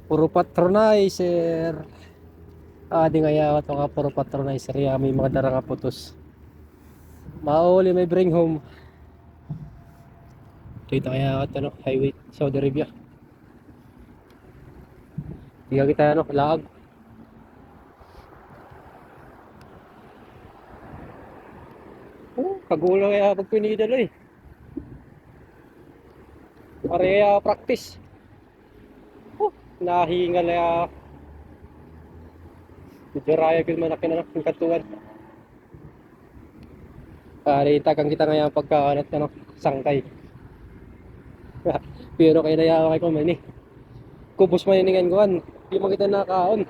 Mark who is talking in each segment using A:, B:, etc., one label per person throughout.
A: Puro patronizer. Di nga yawa ito nga puro patronizer. May mga dara nga putos. Mauli may bring home. Dito kaya ano, highway Saudi Arabia. Hindi kita ano, laag. Kagulang kaya pag pinidalo eh. Pareha practice. Nahingal kaya. Medyo raya ko man akin ng katuan. Itagang kita ngayon pagkaanat ano, sangkay. Pero kaya nayawa kay kumain eh. Kubos maniningan ko an. Di mo kita nakaon.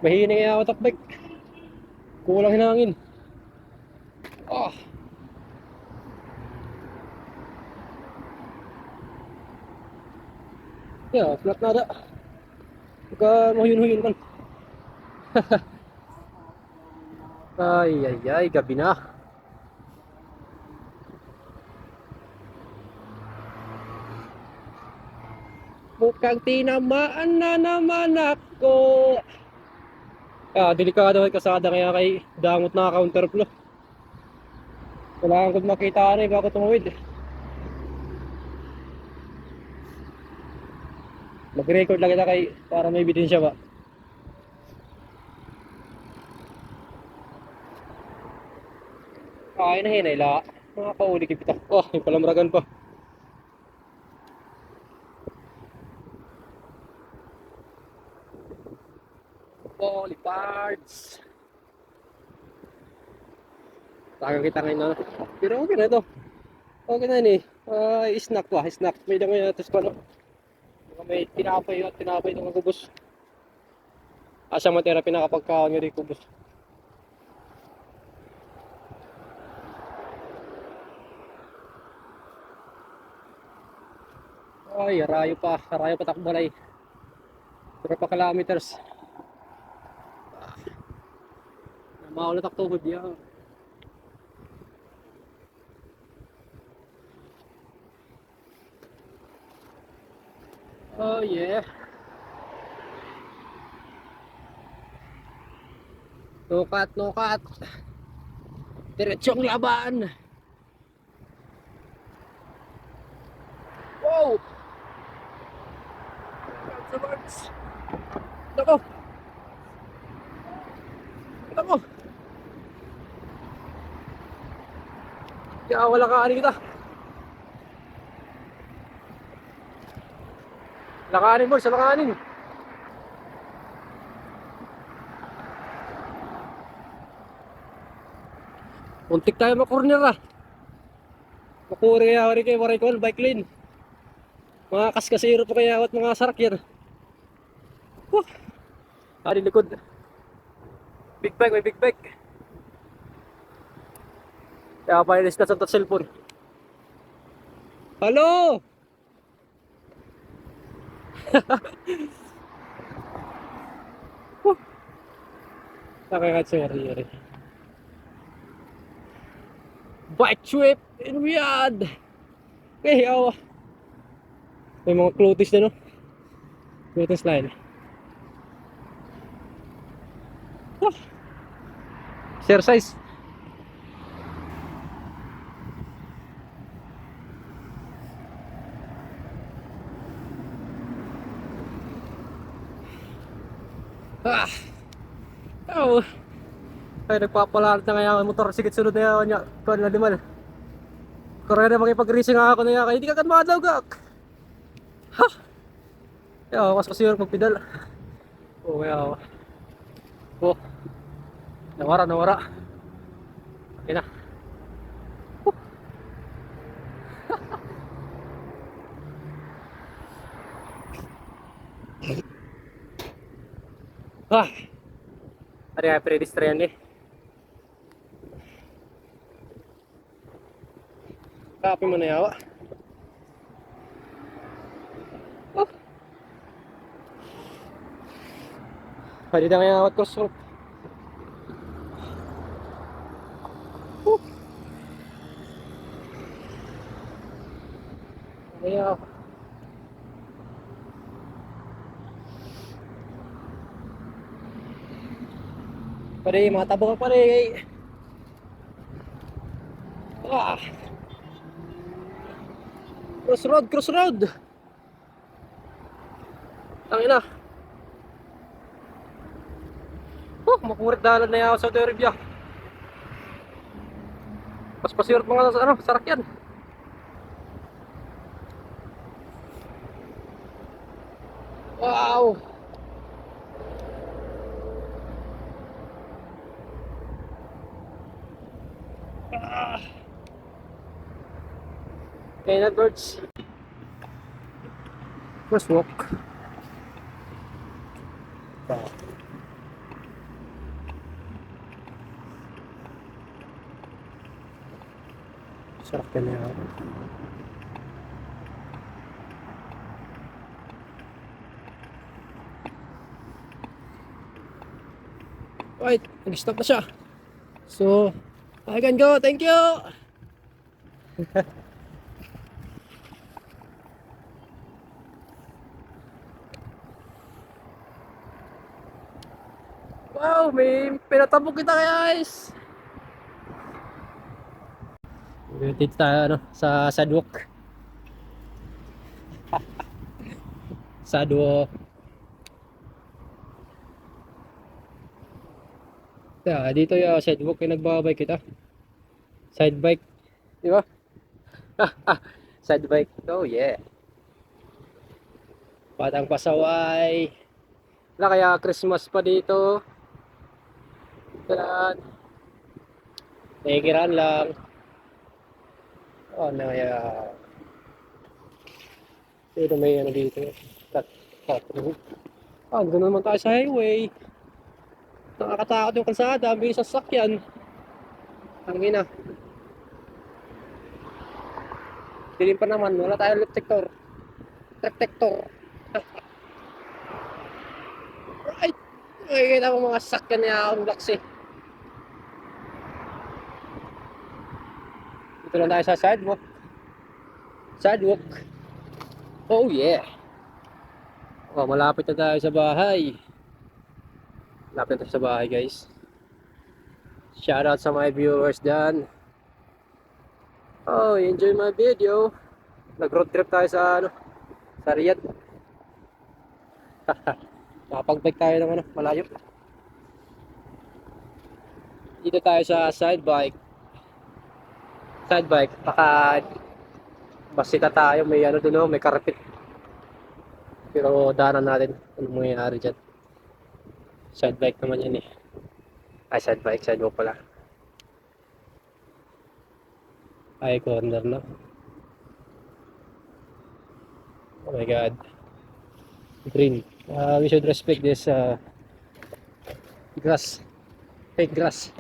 A: Mahinig kaya ako takbik. Kulang hinangin. Ah. Yeah, flat na da. Pagka mahuyun-huyun man. Ay, gabi na. Mukhang tinamaan na naman ako. Delikado ay kasada kaya kay dangot na counterflow. Kailangan ko makita na bago tumawid. Mag-record lang kita kay para may ebidensya ba. Ay na hinayla. Mga kauli kipita. May palamragan pa. Holy parts. Tagang kita ngayon na. Pero okay na ito. Okay na yun eh. Snack pa. Snack. May lang ngayon natin pa no. May tinapay at tinapay ng kubos. Asa matera pinakapagkaon nga di kubos. Ay, arayo pa takbalay. 4 pa kilometers. Maulat ako tugod yan. Oh yeah. Nukat. Diretsong laban. Wow. Nako. Nako. Kaya wala ka kita. Lakanin boys, lakanin. Untik tayo makorner Makuri kaya kay waray ko bike lane. Mga kaskasiro po kaya at mga sarakyan. Di likod. Big bike, may big bike. Kaya pa ilis na sa cellphone. Hello! Sorry. Bike trip in Riyadh. Okay, may mga clothes na no. Clothes line. Exercise. Ay, nagpapalalat na kaya ang motor. Sige, sunod na yan. Kuhan na liman. Kaya na makipag-racing ako na yan. Kaya hindi ka madlaw gak. Ha! Kaya ako kasi yung magpidal. Kaya ako. Nawara. Okay na. Ada nga pre-distrayan Kapi mo na yawa. Pwede na nga awat crossroad. Kaya, pare, mga tabok pare. Ah, crossroad, crossroad. Tangina. Oh, makurit dalan na yaw sa Saudi Arabia. Pas pasirot mga ano, sarakyan. Wow. Ah. Kaya na birds. Crosswalk. Ah. Sarakyan na yaw. Right, nag-stop na siya. So, I can go. Thank you. Wow, may pinatabok kita guys. Dito tayo ano, sa sidewalk. Sidewalk. Yeah, dito yung sidewalk yung nagbabay kita. Side bike, di ba? Side bike. Oh yeah. Batang pasaway. Wala kaya Christmas pa dito. Kailan? Nakikiran lang. Oh, na kaya. Dito may ano dito. Cut. Cut. Ah, doon naman tayo sa highway. Nakakatakot yung kalsada. Ang bilis ng sasakyan. Ang ina. Dilim pa naman. Wala tayong reflector. Reflector. Right. Nakikita mo mga sasakyan niya akong gaksi. Dito lang tayo sa sidewalk. Sidewalk. Oh yeah. Oh, malapit na tayo sa bahay. Malapit na tayo sa bahay guys. Shoutout sa mga viewers dyan. Oh, enjoy my video. Nag road trip tayo sa ano, sa Riyadh. Nakapag-bike tayo ng ano, malayo. Dito tayo sa side bike. Side bike, baka basita tayo, may ano dun, may karpet. Pero daanan natin anong mangyayari dyan. Side bike naman yan eh. Ay, side bike, sidewalk pala. Ay, corner na. Oh my god. Green. We should respect this grass. Fake grass.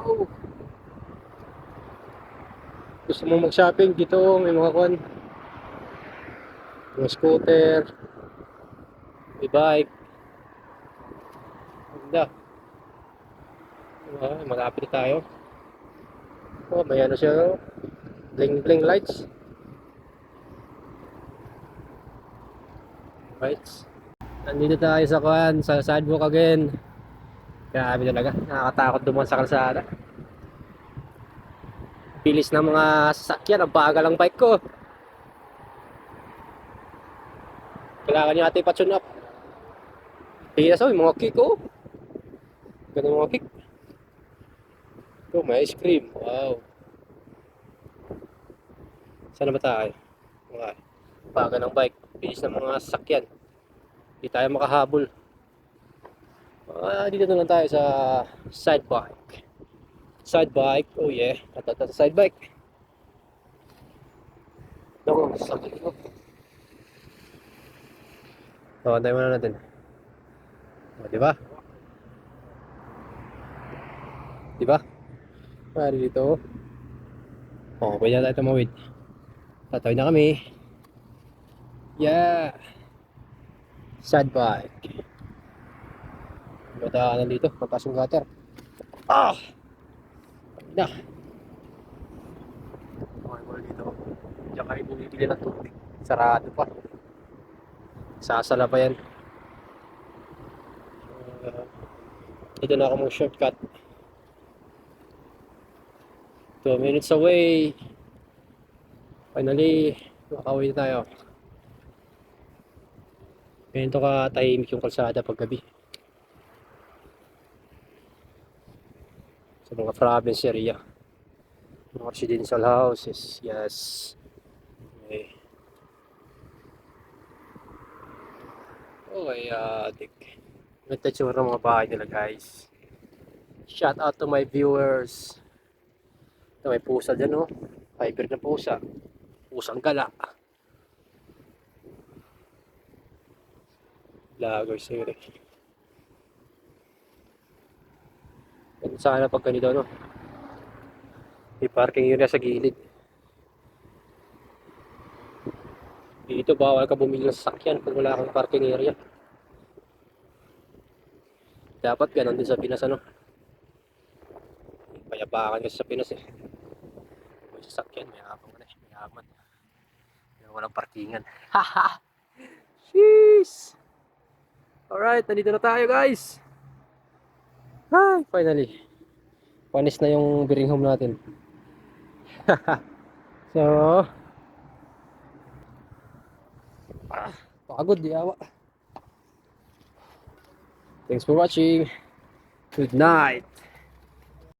A: Oh. Gusto mo mag-shopping dito, may mga kwan. Mga scooter, may bike. Ganda. Malapit na tayo. Oh, may ano siya, bling bling lights. Lights. Nandito tayo sa kwan, sa sidewalk again. Grabe talaga, nakakatakot dumaan sa kalsada. Bilis ng mga sasakyan, ang bagal ang bike ko. Kailangan nyo natin pa-tune up. Tigas oh, yung mga kick oh. Ganun mga kick. Oh, may ice cream. Wow. Saan ba tayo? Okay. Bagal ng bike. Bilis ng mga sasakyan. Hindi tayo makahabol. Dito na lang tayo sa side bike. Side bike. Oh yeah. Ito sa side bike. Naku, sakit ko. So, antayin muna natin. O, diba? Diba? Dito. Oh, pwede na tayo tumawid. Tatawid na kami. Yeah. Side bike. Madaanan dito. Papasong gutter. Ah! Na. Okay, wala dito. Diyan kayo bumibili ng tubig. Sarado pa. Sasala pa yan. Uh, Ito na ako mong shortcut. 2 minutes away. Finally, makauwi na tayo. Ganito ka tahimik yung kalsada paggabi. Sa mga province area. Mga residential houses. Yes. Okay. Okay, ito yung mga bahay nila guys. Shout out to my viewers. Ito may pusa dyan oh. Hybrid na pusa. Pusang gala. Vloggers here. Ganun sana pag ganito no. May parking area sa gilid. Dito bawal ka bumili ng sasakyan kung wala kang parking area. Dapat ganun din sa Pinas ano. Payabangan kasi sa Pinas eh. May sasakyan, may habang ano eh, may haman. Walang parkingan. Haha! Sheesh! Alright, nandito na tayo guys. Hi, finally. Panis na yung Birmingham natin. So, pagod di awa. Thanks for watching. Good night.